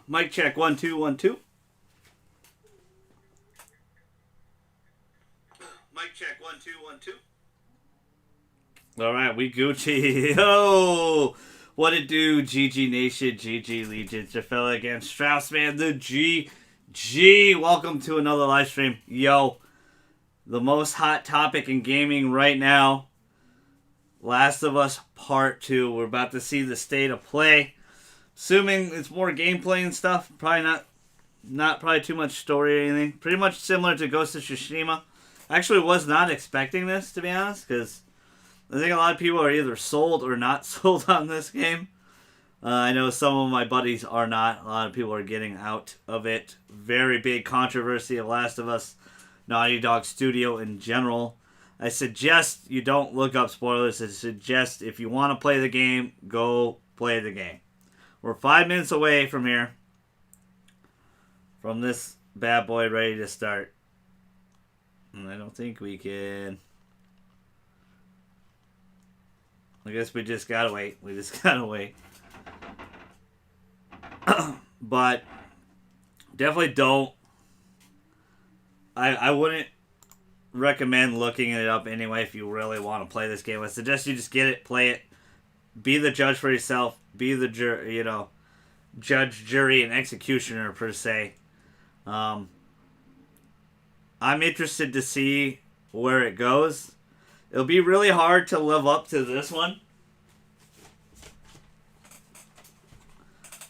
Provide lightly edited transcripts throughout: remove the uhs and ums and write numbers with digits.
Mic check 1 2 1 2. Mic check 1 2 1 2. All right, we Gucci. Yo, what it do? GG Nation, GG Legion, Jafella against Straussman, the GG. Welcome to another live stream. Yo, the most hot topic in gaming right now. Last of Us Part 2. We're about to see the state of play. Assuming it's more gameplay and stuff. Probably not probably too much story or anything. Pretty much similar to Ghost of Tsushima. Actually was not expecting this, to be honest, because I think a lot of people are either sold or not sold on this game. I know some of my buddies are not. A lot of people are getting out of it. Very big controversy of Last of Us, Naughty Dog Studio in general. I suggest you don't look up spoilers. I suggest if you want to play the game, go play the game. We're 5 minutes away from here. From this bad boy ready to start. And I don't think we can... I guess we just gotta wait. We just gotta wait. But definitely don't... I wouldn't recommend looking it up anyway if you really want to play this game. I suggest you just get it, play it, be the judge for yourself, be the judge, jury, and executioner per se. I'm interested to see where it goes. It'll be really hard to live up to this one.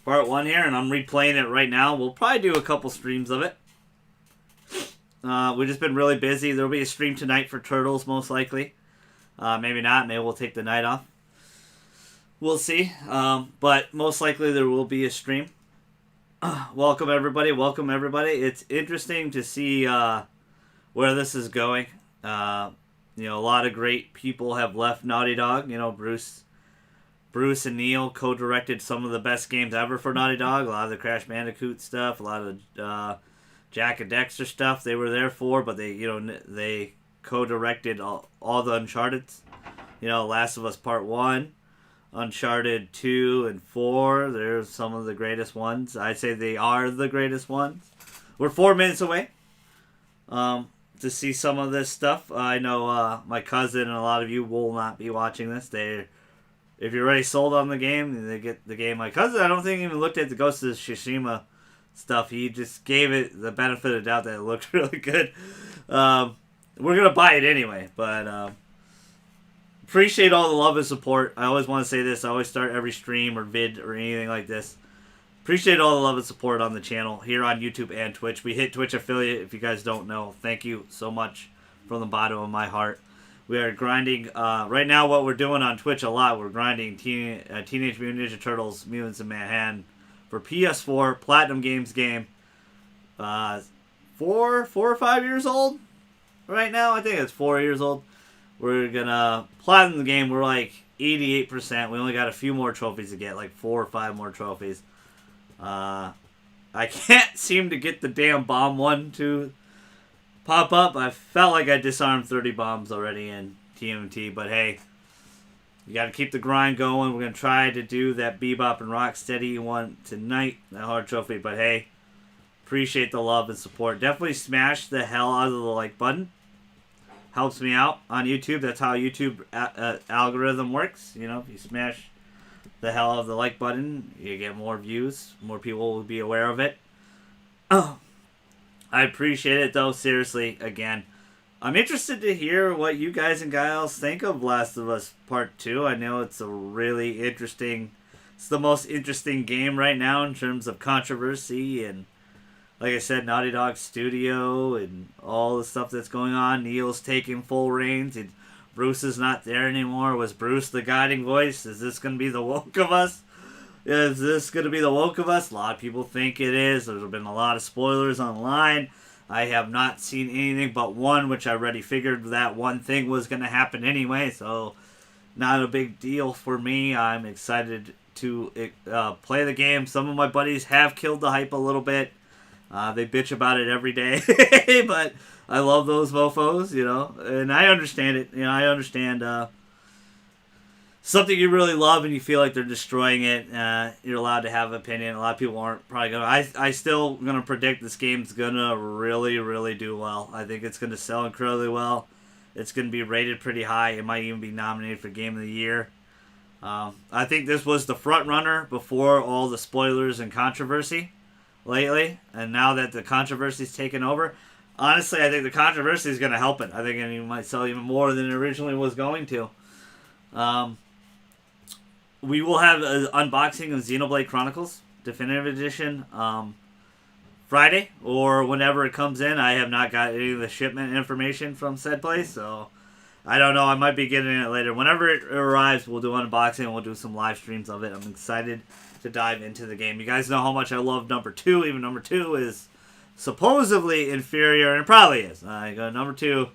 Part 1 here, and I'm replaying it right now. We'll probably do a couple streams of it. We've just been really busy. There'll be a stream tonight for Turtles, most likely. Maybe not. Maybe we'll take the night off. We'll see. But most likely there will be a stream. Welcome, everybody. Welcome, everybody. It's interesting to see where this is going. A lot of great people have left Naughty Dog. Bruce and Neil co-directed some of the best games ever for Naughty Dog. A lot of the Crash Bandicoot stuff. A lot of... Jack and Dexter stuff they were there for, but they co-directed all the Uncharted. Last of Us Part 1, Uncharted 2 and 4. They're some of the greatest ones. I'd say they are the greatest ones. We're 4 minutes away to see some of this stuff. I know my cousin and a lot of you will not be watching this. If you're already sold on the game, they get the game. My cousin, I don't think even looked at the Ghost of Tsushima stuff. He just gave it the benefit of the doubt that it looked really good. We're gonna buy it anyway, but appreciate all the love and support. I always want to say this. I always start every stream or vid or anything like this. Appreciate all the love and support on the channel here on YouTube and Twitch. We hit Twitch affiliate. If you guys don't know, thank you so much from the bottom of my heart. We are grinding right now. What we're doing on Twitch a lot, we're grinding Teenage Mutant Ninja Turtles: Mutants in Manhattan for PS4 Platinum Games game. 4 or 5 years old right now. I think it's 4 years old. We're gonna platinum the game. We're like 88%. We only got a few more trophies to get, like 4 or 5 more trophies. I can't seem to get the damn bomb one to pop up. I felt like I disarmed 30 bombs already in TMT, but hey, you got to keep the grind going. We're going to try to do that Bebop and Rocksteady one tonight, that hard trophy. But hey, appreciate the love and support. Definitely smash the hell out of the like button. Helps me out on YouTube. That's how YouTube algorithm works. If you smash the hell out of the like button, you get more views. More people will be aware of it. Oh, I appreciate it, though. Seriously, again. I'm interested to hear what you guys and gals think of Last of Us Part 2. I know it's a really interesting... It's the most interesting game right now in terms of controversy and, like I said, Naughty Dog Studio and all the stuff that's going on. Neil's taking full reins. Bruce is not there anymore. Was Bruce the guiding voice? Is this going to be the woke of us? Is this going to be the woke of us? A lot of people think it is. There's been a lot of spoilers online. I have not seen anything but one, which I already figured that one thing was going to happen anyway, so not a big deal for me. I'm excited to play the game. Some of my buddies have killed the hype a little bit. They bitch about it every day, but I love those mofos, and I understand it. I understand something you really love and you feel like they're destroying it, you're allowed to have an opinion. A lot of people aren't probably gonna. I still gonna predict this game's gonna really, really do well. I think it's gonna sell incredibly well. It's gonna be rated pretty high. It might even be nominated for Game of the Year. I think this was the front runner before all the spoilers and controversy lately, and now that the controversy's taken over, honestly, I think the controversy is gonna help it. I think it might sell even more than it originally was going to. We will have an unboxing of Xenoblade Chronicles Definitive Edition Friday or whenever it comes in. I have not got any of the shipment information from said place, so I don't know. I might be getting it later. Whenever it arrives, we'll do an unboxing and we'll do some live streams of it. I'm excited to dive into the game. You guys know how much I love number 2. Even number 2 is supposedly inferior, and it probably is. Number 2...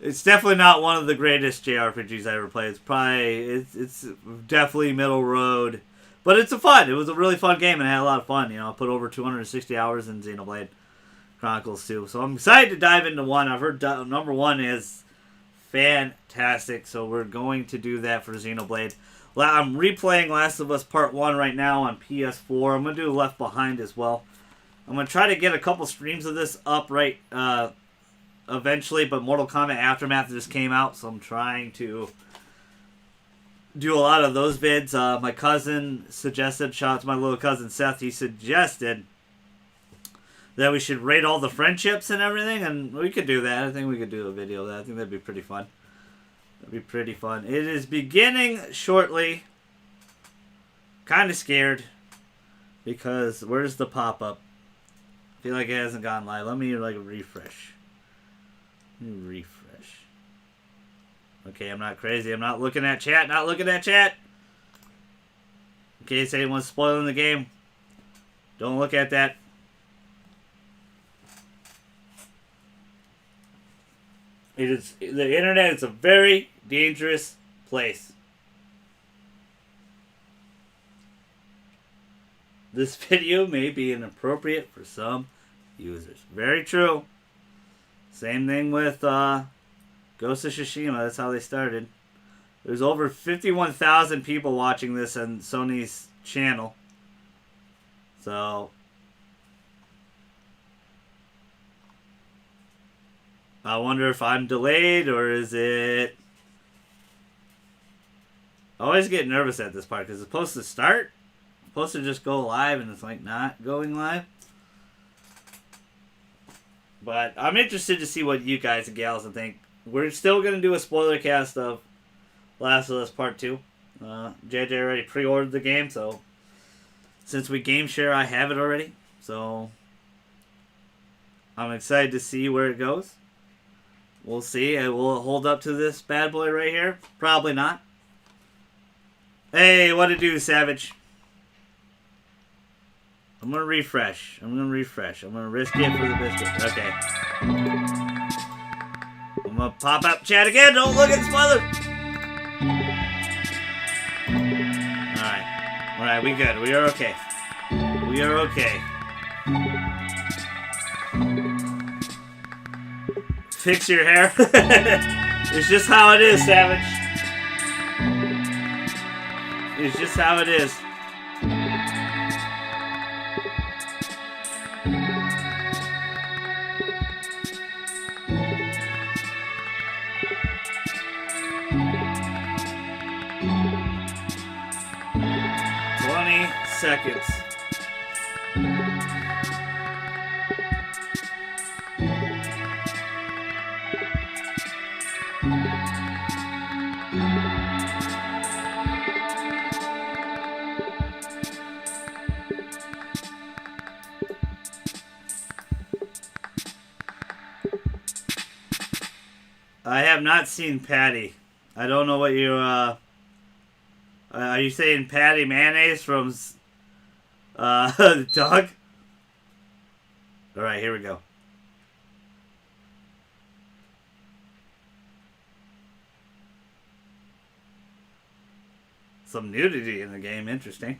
It's definitely not one of the greatest JRPGs I ever played. It's probably it's definitely middle road, but it's fun. It was a really fun game and I had a lot of fun. You know, I put over 260 hours in Xenoblade Chronicles 2, so I'm excited to dive into 1. I've heard number 1 is fantastic, so we're going to do that for Xenoblade. I'm replaying Last of Us Part 1 right now on PS4. I'm gonna do Left Behind as well. I'm gonna try to get a couple streams of this up eventually, but Mortal Kombat Aftermath just came out, so I'm trying to do a lot of those vids. My cousin suggested, shout out to my little cousin Seth, he suggested that we should rate all the friendships and everything, and we could do that. I think we could do a video of that. I think that'd be pretty fun. That'd be pretty fun. It is beginning shortly. Kind of scared, because where's the pop-up? I feel like it hasn't gone live. Let me refresh. Okay, I'm not crazy. I'm not looking at chat. Not looking at chat. In case anyone's spoiling the game, don't look at that. The internet is a very dangerous place. This video may be inappropriate for some users. Very true. Same thing with Ghost of Tsushima. That's how they started. There's over 51,000 people watching this on Sony's channel. So I wonder if I'm delayed or is it... I always get nervous at this part because it's supposed to start. It's supposed to just go live and it's like not going live. But I'm interested to see what you guys and gals think. We're still going to do a spoiler cast of Last of Us Part 2. JJ already pre-ordered the game, so since we game share, I have it already. So I'm excited to see where it goes. We'll see. Will it hold up to this bad boy right here? Probably not. Hey, what to do, Savage? I'm going to refresh. I'm going to risk it for the biscuit. Okay. I'm going to pop up chat again. Don't look at the spoiler. Alright. Alright, we good. We are okay. We are okay. Fix your hair. It's just how it is, Savage. It's just how it is. Seconds. I have not seen Patty. I don't know what you are you saying Patty Mayonnaise from Doug? Alright, here we go. Some nudity in the game, interesting.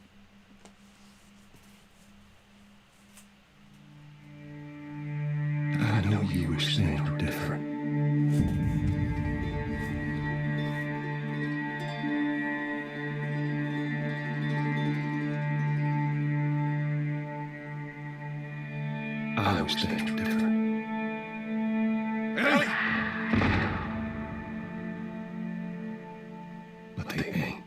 I know you wish things were different. 'Cause I always think different. Ellie! But they ain't.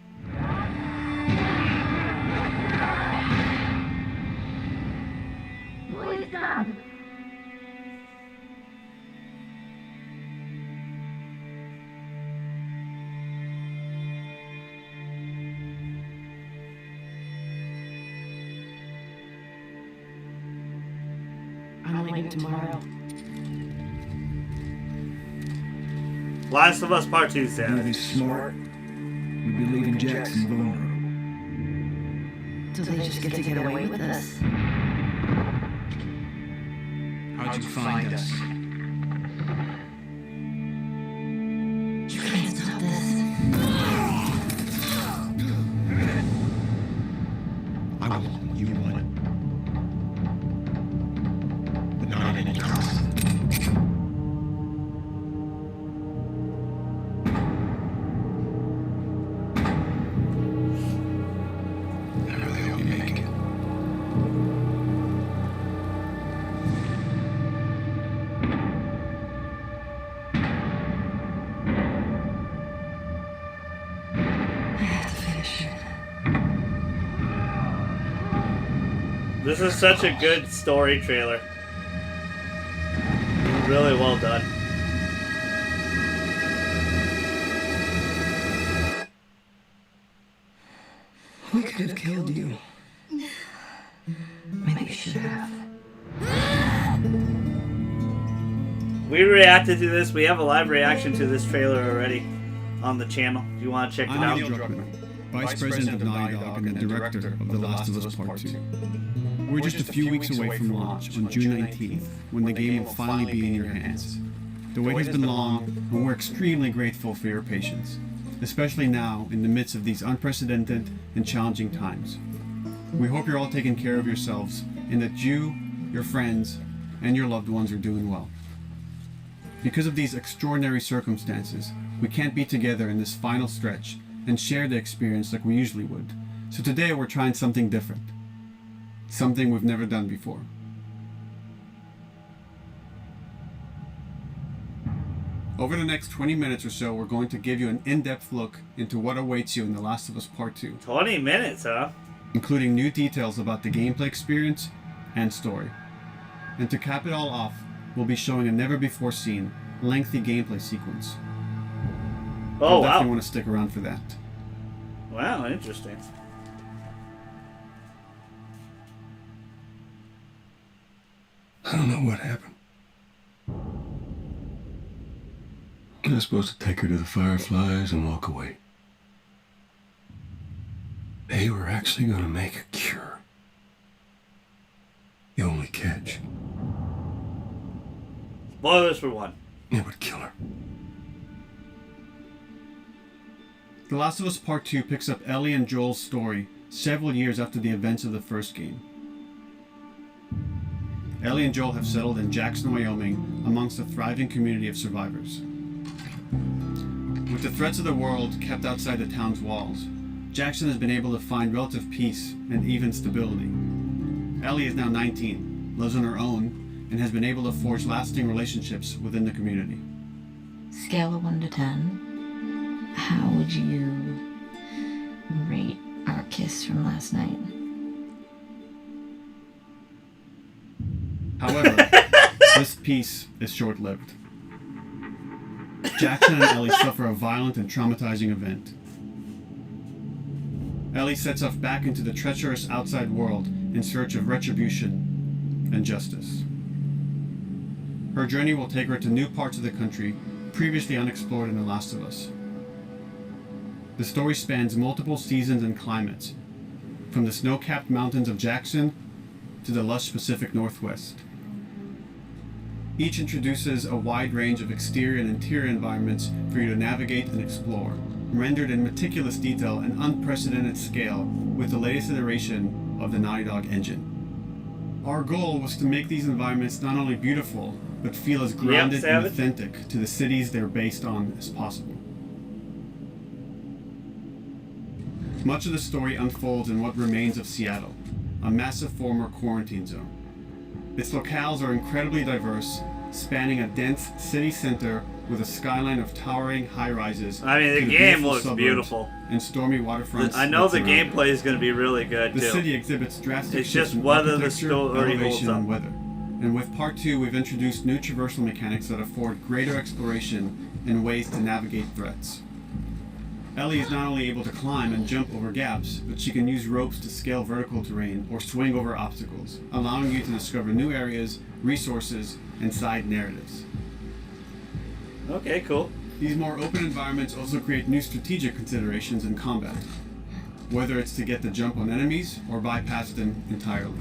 Please stop. I'm leaving tomorrow. Last of Us Part 2, Sam. Really smart. We'd be leaving Jackson vulnerable. Do they just get to get away with this? How'd you find us? You can't stop this. I will. You won. But not at any cost. I really hope you make it. I have to finish it. This is such a good story trailer. Really well done. We could have killed you. Maybe we should have. We reacted to this. We have a live reaction to this trailer already on the channel. If you want to check it out. I'm Neil Druckmann, Vice President of Naughty Dog and the Director of The Last of Us Part 2. We're just a few weeks away from launch on June 19th, when the game will finally be in your hands. The wait has been long, and we're extremely grateful for your patience, especially now in the midst of these unprecedented and challenging times. We hope you're all taking care of yourselves, and that you, your friends, and your loved ones are doing well. Because of these extraordinary circumstances, we can't be together in this final stretch and share the experience like we usually would. So today we're trying something different. Something we've never done before. Over the next 20 minutes or so, we're going to give you an in-depth look into what awaits you in The Last of Us Part 2, 20 minutes, huh? including new details about the gameplay experience and story. And to cap it all off, we'll be showing a never-before-seen, lengthy gameplay sequence. Oh, You'll definitely wow. want to stick around for that. Wow, interesting. I don't know what happened. I was supposed to take her to the Fireflies and walk away. They were actually going to make a cure. The only catch, Spoilers for one. it would kill her. The Last of Us Part 2 picks up Ellie and Joel's story several years after the events of the first game. Ellie and Joel have settled in Jackson, Wyoming, amongst a thriving community of survivors. With the threats of the world kept outside the town's walls, Jackson has been able to find relative peace and even stability. Ellie is now 19, lives on her own, and has been able to forge lasting relationships within the community. Scale of 1 to 10. How would you rate our kiss from last night? However, this peace is short-lived. Jackson and Ellie suffer a violent and traumatizing event. Ellie sets off back into the treacherous outside world in search of retribution and justice. Her journey will take her to new parts of the country previously unexplored in The Last of Us. The story spans multiple seasons and climates, from the snow-capped mountains of Jackson to the lush Pacific Northwest. Each introduces a wide range of exterior and interior environments for you to navigate and explore, rendered in meticulous detail and unprecedented scale with the latest iteration of the Naughty Dog engine. Our goal was to make these environments not only beautiful, but feel as grounded and Savage. authentic to the cities they're based on as possible. Much of the story unfolds in what remains of Seattle, a massive former quarantine zone. Its locales are incredibly diverse, spanning a dense city center with a skyline of towering high-rises. I mean, the to game beautiful looks suburbs beautiful. And stormy waterfronts. I know the that surround it. gameplay is going to be really good, The too. city exhibits drastic It's shifts just in whether the architecture, story holds elevation, up. and weather. And with Part 2, we've introduced new traversal mechanics that afford greater exploration and ways to navigate threats. Ellie is not only able to climb and jump over gaps, but she can use ropes to scale vertical terrain or swing over obstacles, allowing you to discover new areas, resources, and side narratives. Okay, cool. These more open environments also create new strategic considerations in combat, whether it's to get the jump on enemies or bypass them entirely.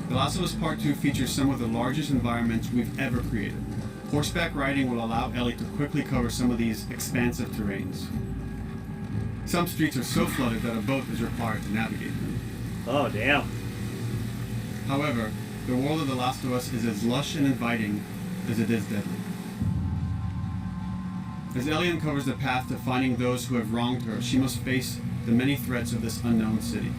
The Last of Us Part 2 features some of the largest environments we've ever created. Horseback riding will allow Ellie to quickly cover some of these expansive terrains. Some streets are so flooded that a boat is required to navigate them. Oh, damn. However, the world of The Last of Us is as lush and inviting as it is deadly. As Ellie uncovers the path to finding those who have wronged her, she must face the many threats of this unknown city.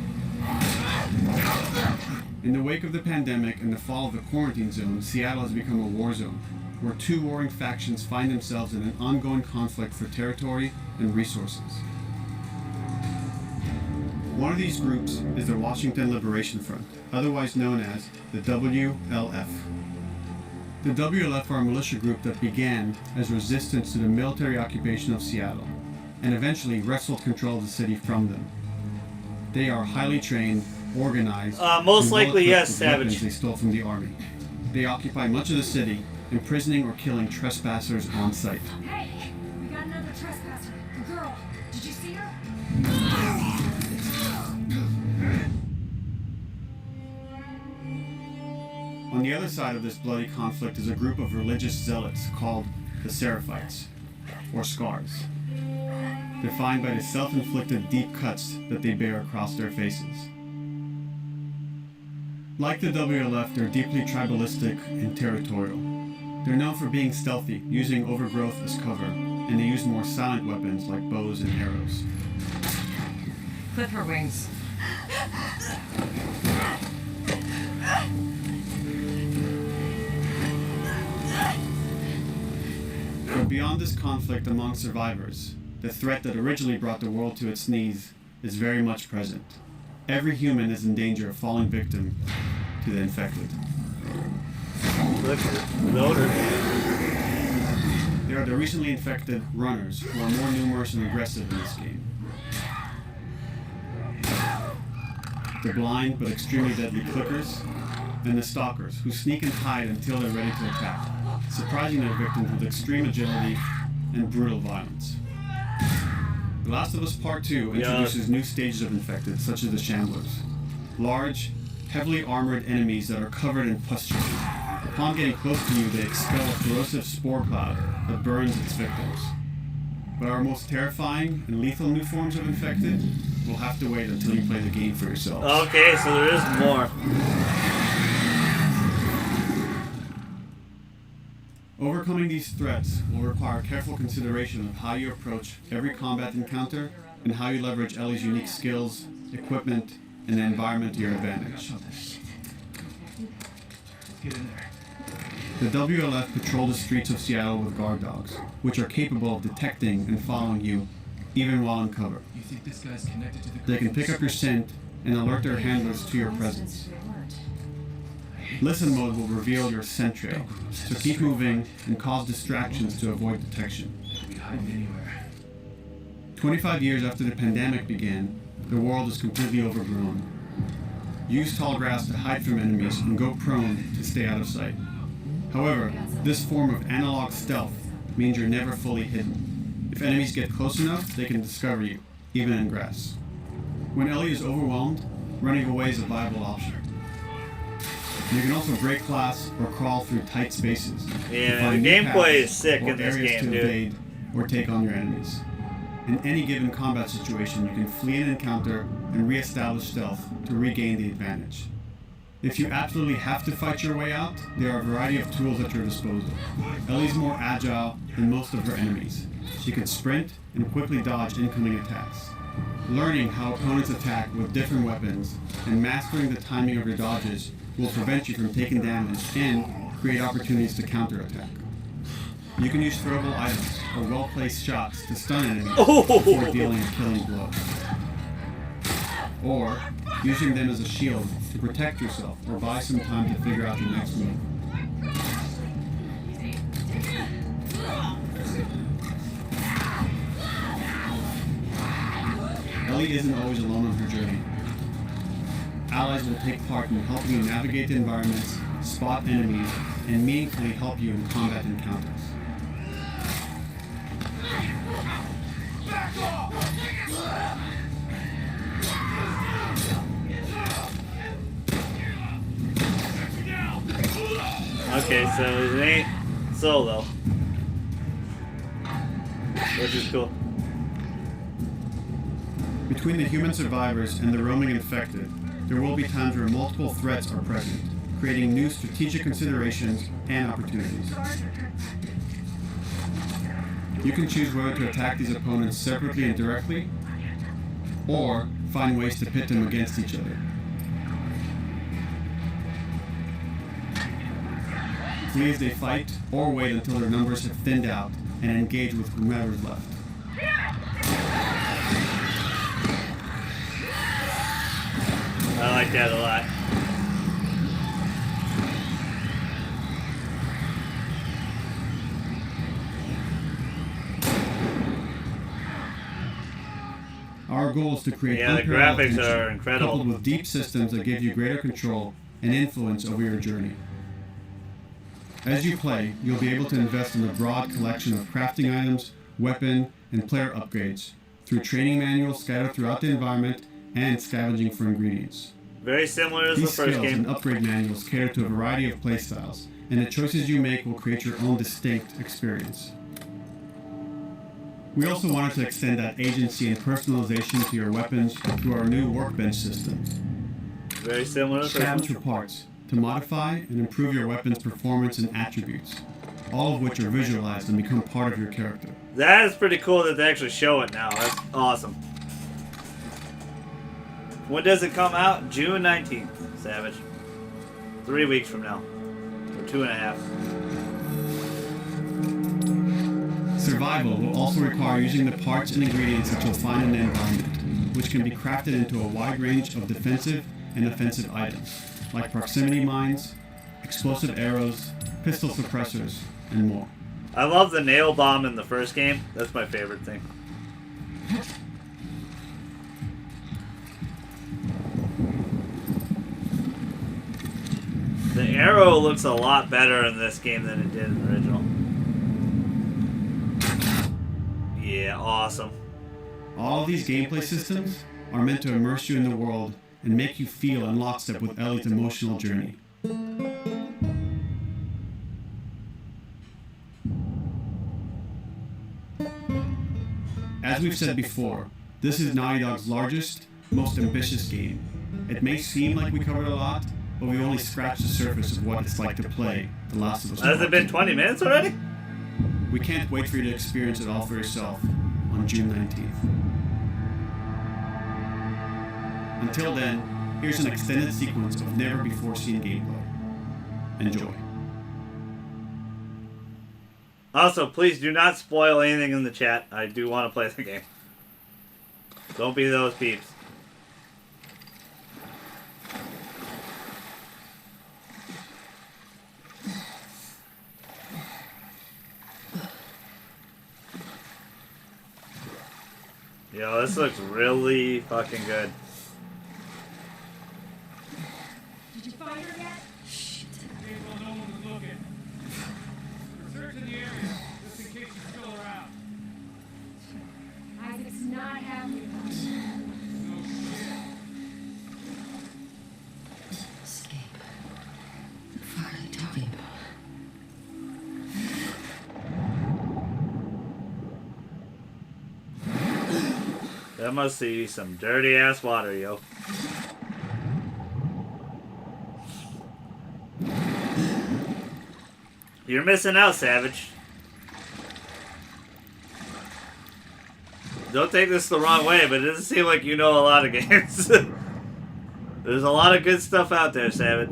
In the wake of the pandemic and the fall of the quarantine zone, Seattle has become a war zone, where two warring factions find themselves in an ongoing conflict for territory and resources. One of these groups is the Washington Liberation Front, otherwise known as the WLF. The WLF are a militia group that began as resistance to the military occupation of Seattle, and eventually wrestled control of the city from them. They are highly trained, organized, Most and likely, well-equipped yes, with weapons Savage. they stole from the army. They occupy much of the city, imprisoning or killing trespassers on sight. Hey, we got another trespasser. A girl. Did you see her? On the other side of this bloody conflict is a group of religious zealots called the Seraphites, or Scars, defined by the self-inflicted deep cuts that they bear across their faces. Like the WLF, they're deeply tribalistic and territorial. They're known for being stealthy, using overgrowth as cover, and they use more silent weapons like bows and arrows. Clip her wings. But beyond this conflict among survivors, the threat that originally brought the world to its knees is very much present. Every human is in danger of falling victim to the infected. Loader. There are the recently infected runners, who are more numerous and aggressive in this game. The blind but extremely deadly clickers, and the stalkers, who sneak and hide until they're ready to attack, surprising their victims with extreme agility and brutal violence. The Last of Us Part 2 introduces new stages of infected, such as the Shamblers. Large, heavily armored enemies that are covered in pustule. Upon getting close to you, they expel a corrosive spore cloud that burns its victims. But our most terrifying and lethal new forms of infected will have to wait until you play the game for yourself. Okay, so there is more. Overcoming these threats will require careful consideration of how you approach every combat encounter and how you leverage Ellie's unique skills, equipment, and the environment to your advantage. Get in there. The WLF patrol the streets of Seattle with guard dogs, which are capable of detecting and following you, even while in cover. You think this guy's connected to the They can pick up your scent and alert their handlers to your presence. Listen mode will reveal your scent trail, so keep moving and cause distractions to avoid detection. Could be hiding anywhere. 25 years after the pandemic began, the world is completely overgrown. Use tall grass to hide from enemies and go prone to stay out of sight. However, this form of analog stealth means you're never fully hidden. If enemies get close enough, they can discover you, even in grass. When Ellie is overwhelmed, running away is a viable option. You can also break glass or crawl through tight spaces. Yeah, to find the new gameplay paths is sick or in this areas game, to dude. evade or take on your enemies. In any given combat situation, you can flee an encounter and re-establish stealth to regain the advantage. If you absolutely have to fight your way out, there are a variety of tools at your disposal. Ellie's more agile than most of her enemies. She can sprint and quickly dodge incoming attacks. Learning how opponents attack with different weapons and mastering the timing of your dodges will prevent you from taking damage and create opportunities to counterattack. You can use throwable items or well-placed shots to stun enemies before dealing a killing blow. Or using them as a shield to protect yourself or buy some time to figure out your next move. Ellie isn't always alone on her journey. Allies will take part in helping you navigate the environments, spot enemies, and meaningfully help you in combat encounters. Okay, so it ain't solo. Which is cool. Between the human survivors and the roaming infected, there will be times where multiple threats are present, creating new strategic considerations and opportunities. You can choose whether to attack these opponents separately and directly, or find ways to pit them against each other. Flee as they fight, or wait until their numbers have thinned out and engage with whomever's left. I like that a lot. Our goal is to create Yeah, the unparalleled graphics tension, are incredible. coupled with deep systems that give you greater control and influence over your journey. As you play, you'll be able to invest in a broad collection of crafting items, weapon, and player upgrades through training manuals scattered throughout the environment and scavenging for ingredients. Very similar as the These first skills and game. upgrade manuals cater to a variety of playstyles, and the choices you make will create your own distinct experience. We also wanted to extend that agency and personalization to your weapons through our new workbench system. Very similar to the first Scavenge for parts to modify and improve your weapon's performance and attributes, all of which are visualized and become part of your character. That is pretty cool that they actually show it now. That's awesome. When does it come out? June 19th, Savage. 3 weeks from now. Or 2.5. Survival will also require using the parts and ingredients that you'll find in the environment, which can be crafted into a wide range of defensive and offensive items, like proximity mines, explosive arrows, pistol suppressors, and more. I love the nail bomb in the first game. That's my favorite thing. The arrow looks a lot better in this game than it did in the original. Yeah, awesome. All of these gameplay systems are meant to immerse you in the world and make you feel in lockstep with Ellie's emotional journey. As we've said before, this is Naughty Dog's largest, most ambitious game. It may seem like we covered a lot, but we only scratched the surface of what it's like to play The Last of Us. Has it been 20 minutes already? We can't wait for you to experience it all for yourself on June 19th. Until then, here's an extended sequence of never-before-seen gameplay. Enjoy. Also, please do not spoil anything in the chat. I do want to play the game. Don't be those peeps. Yo, this looks really fucking good. Did you find her yet? Well, no one was looking. We're searching the area, just in case she's still around. Isaac's not happy about it. No shit. Escape. What the fuck are they talking about? That must be some dirty ass water, yo. You're missing out, Savage. Don't take this the wrong way, but it doesn't seem like you know a lot of games. There's a lot of good stuff out there, Savage.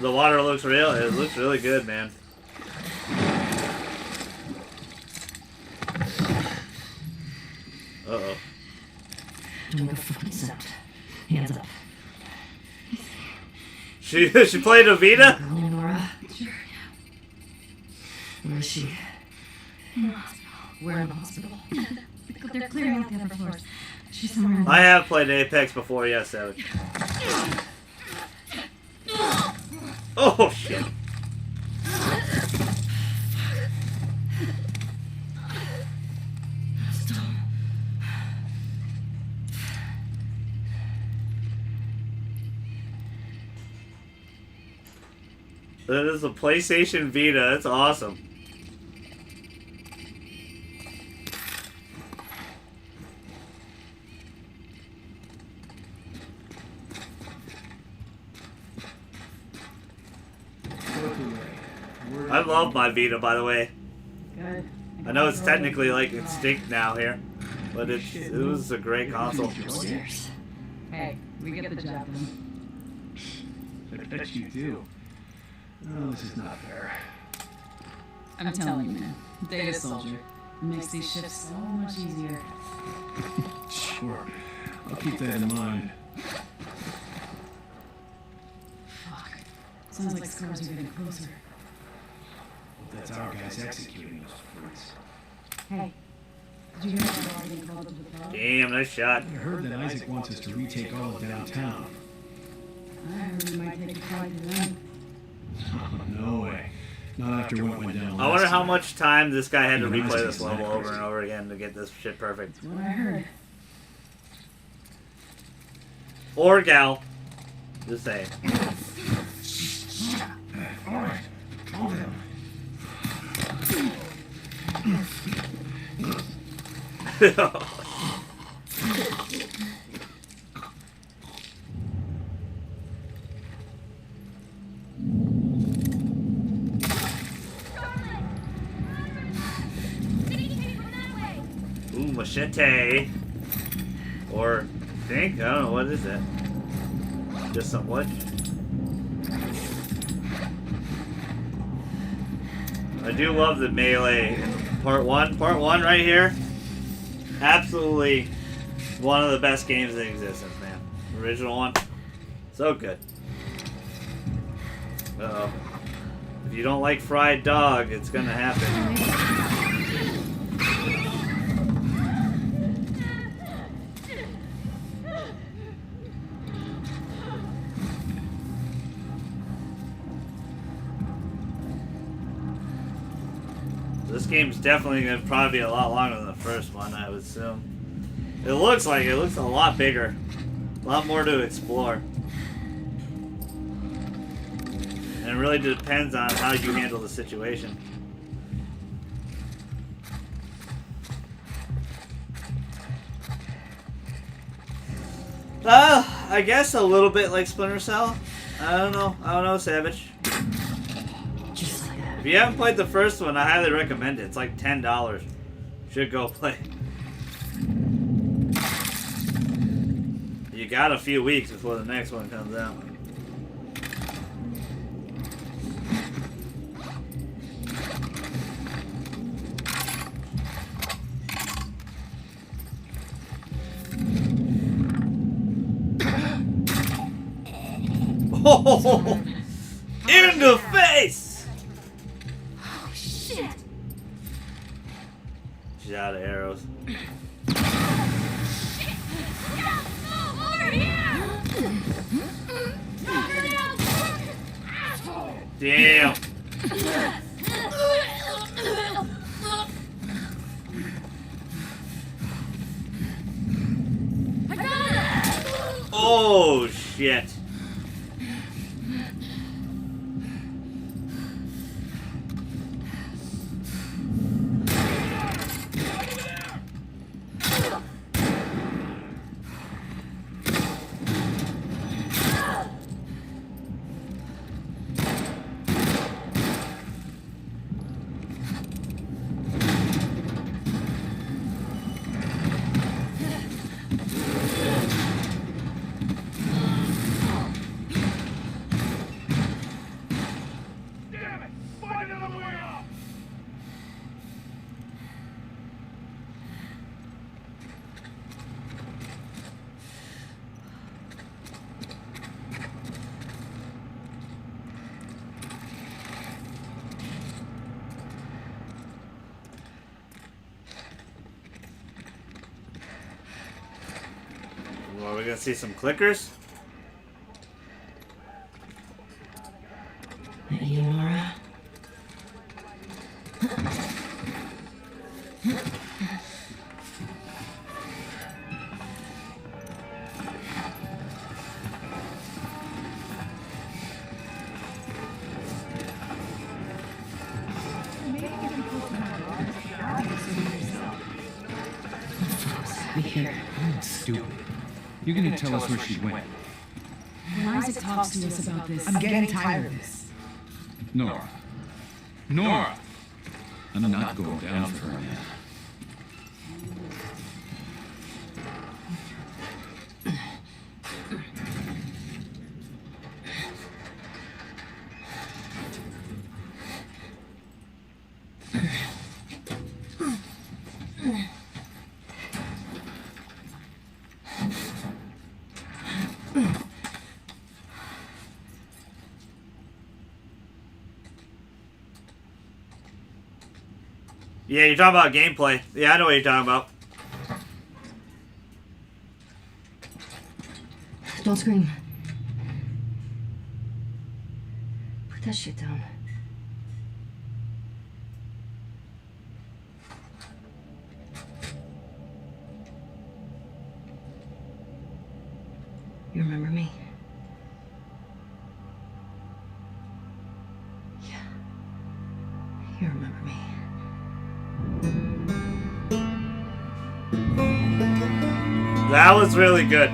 The water looks real. It looks really good, man. Uh-oh. Don't make a fucking sound. Hands up. She played Avita? Nora. Sure, yeah. Where is she? In the hospital. Where in the hospital? They're clearing out the other floors. She's somewhere in I have played Apex before, yes, Savage. Oh, shit. That is a PlayStation Vita. That's awesome. I love my Vita, by the way. Good. I know it's technically like extinct now here, but it was a great console. Upstairs. Hey, we get the job done. I bet you do. No, this is not fair. I'm telling you, man. Data soldier. It makes these shifts so much easier. Sure. I'll keep that in mind. Fuck. Sounds like scars are getting closer. That's our guys executing those freaks. Hey, did you hear about all getting called to the club? Damn, nice shot. I heard that Isaac wants us to retake all of downtown. I heard we might take a flight to them. No way. Not after what went down. I wonder last how time. much time this guy had to Even replay Isaac's this level that over crazy. and over again to get this shit perfect. That's what I heard. Or gal. Just saying. All right. Calm down. Ooh, machete. Or think? I don't know, what is that? Just some wood? I do love the melee in part one. Part one right here. Absolutely one of the best games in existence, man. Original one. So good. Uh-oh. If you don't like fried dog, it's gonna happen. This game's definitely gonna probably be a lot longer than the first one, I would assume. It looks like it looks a lot bigger. A lot more to explore. And it really depends on how you handle the situation. I guess a little bit like Splinter Cell. I don't know, Savage. Just like that. If you haven't played the first one, I highly recommend it. It's like $10. Should go play. You got a few weeks before the next one comes out. Oh, in the face! Oh, shit! She's out of arrows. Over here! Knock her down! Asshole! Damn. I got her! Oh, shit. Well, we're gonna see some clickers. That you, Nora? Be here. Stupid. You're gonna tell us where she went. When Isaac talks to us about this, I'm getting tired of this. Nora. Nora! I'm not going down for her, man. Yeah, you're talking about gameplay. Yeah, I know what you're talking about. don't scream. Put that shit down. You remember me? Yeah. You remember me. That was really good.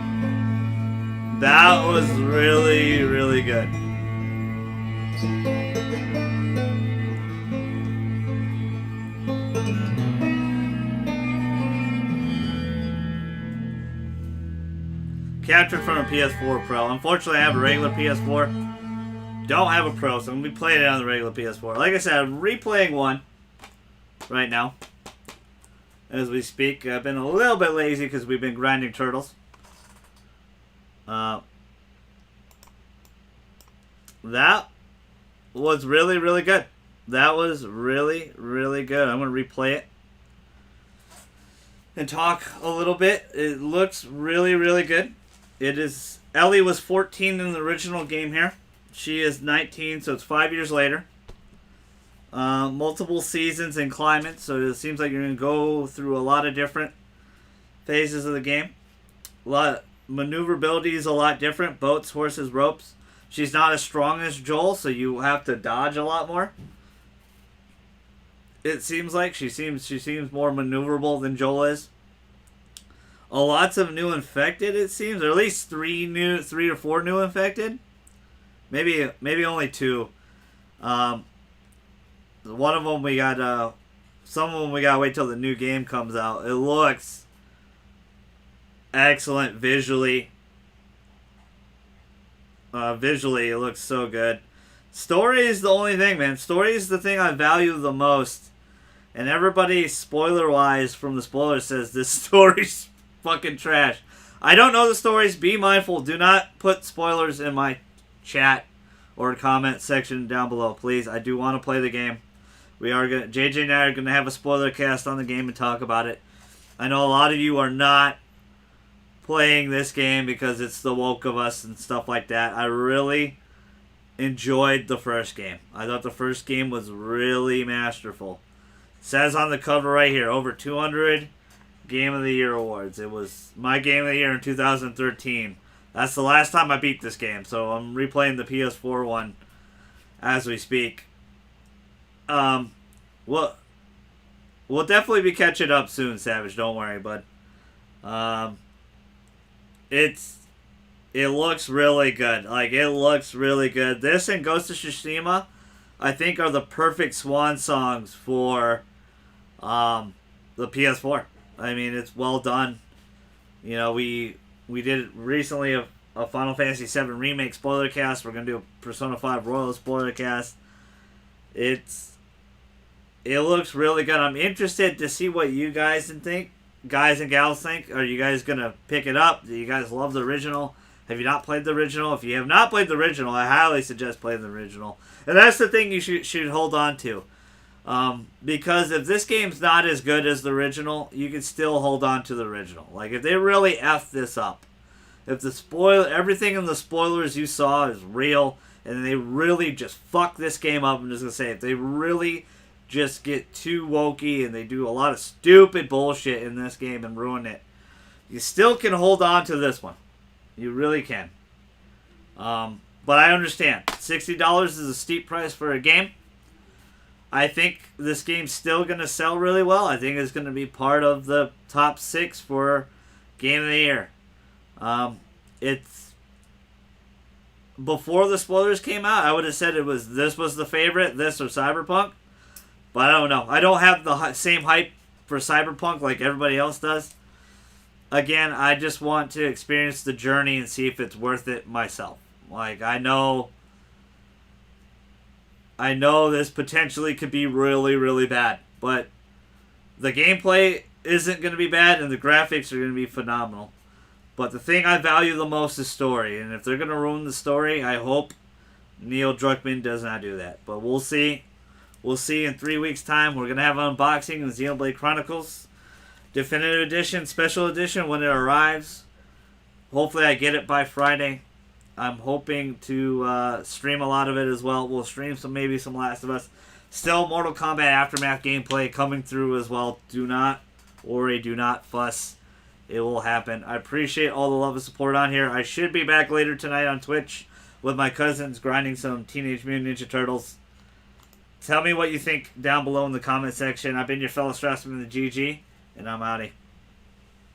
That was really, really good. Captured from a PS4 Pro. Unfortunately, I have a regular PS4. Don't have a Pro, so I'm going to be playing it on the regular PS4. Like I said, I'm replaying one right now as we speak. I've been a little bit lazy because we've been grinding turtles. That was really, really good. That was really, really good. I'm going to replay it and talk a little bit. It looks really, really good. It is... Ellie was 14 in the original game here. She is 19, so it's 5 years later. Multiple seasons and climates, so it seems like you're going to go through a lot of different phases of the game. A lot... Maneuverability is a lot different. Boats, horses, ropes. She's not as strong as Joel, so you have to dodge a lot more. It seems like she seems more maneuverable than Joel is. Lots of new infected, it seems, or at least three or four new infected. Maybe only two. One of them we got. Some of them we gotta wait till the new game comes out. It looks excellent visually. Visually, it looks so good. Story is the only thing, man. Story is the thing I value the most. And everybody, spoiler-wise, from the spoilers, says this story's fucking trash. I don't know the stories. Be mindful. Do not put spoilers in my chat or comment section down below, please. I do want to play the game. We are gonna, JJ and I are gonna have a spoiler cast on the game and talk about it. I know a lot of you are not playing this game because it's the woke of us and stuff like that. I really enjoyed the first game. I thought the first game was really masterful. It says on the cover right here, over 200 Game of the Year awards. It was my Game of the Year in 2013. That's the last time I beat this game, so I'm replaying the PS4 one as we speak. We'll definitely be catching up soon, Savage. Don't worry, bud. It looks really good. Like, it looks really good. This and Ghost of Tsushima, I think, are the perfect swan songs for the PS4. I mean, it's well done. You know, we did recently a Final Fantasy VII Remake spoiler cast. We're going to do a Persona 5 Royal spoiler cast. It looks really good. I'm interested to see what you guys think. Guys and gals think. Are you guys going to pick it up? Do you guys love the original? Have you not played the original? If you have not played the original, I highly suggest playing the original. And that's the thing you should hold on to. Because if this game's not as good as the original, you can still hold on to the original. Like, if they really F this up, If everything in the spoilers you saw is real, and they really just fuck this game up, I'm just gonna say, if they really just get too wokey and they do a lot of stupid bullshit in this game and ruin it, you still can hold on to this one. You really can. But I understand. $60 is a steep price for a game. I think this game's still going to sell really well. I think it's going to be part of the top 6 for Game of the Year. It's before the spoilers came out, I would have said this was the favorite, this or Cyberpunk. But I don't know. I don't have the same hype for Cyberpunk like everybody else does. Again, I just want to experience the journey and see if it's worth it myself. Like, I know this potentially could be really, really bad, but the gameplay isn't going to be bad and the graphics are going to be phenomenal. But the thing I value the most is story, and if they're going to ruin the story, I hope Neil Druckmann does not do that. But we'll see. We'll see in 3 weeks' time. We're going to have an unboxing of Xenoblade Chronicles Definitive Edition, Special Edition when it arrives. Hopefully I get it by Friday. I'm hoping to stream a lot of it as well. We'll stream maybe some Last of Us. Still Mortal Kombat Aftermath gameplay coming through as well. Do not worry, do not fuss. It will happen. I appreciate all the love and support on here. I should be back later tonight on Twitch with my cousins grinding some Teenage Mutant Ninja Turtles. Tell me what you think down below in the comment section. I've been your fellow Straussman, the GG, and I'm outie.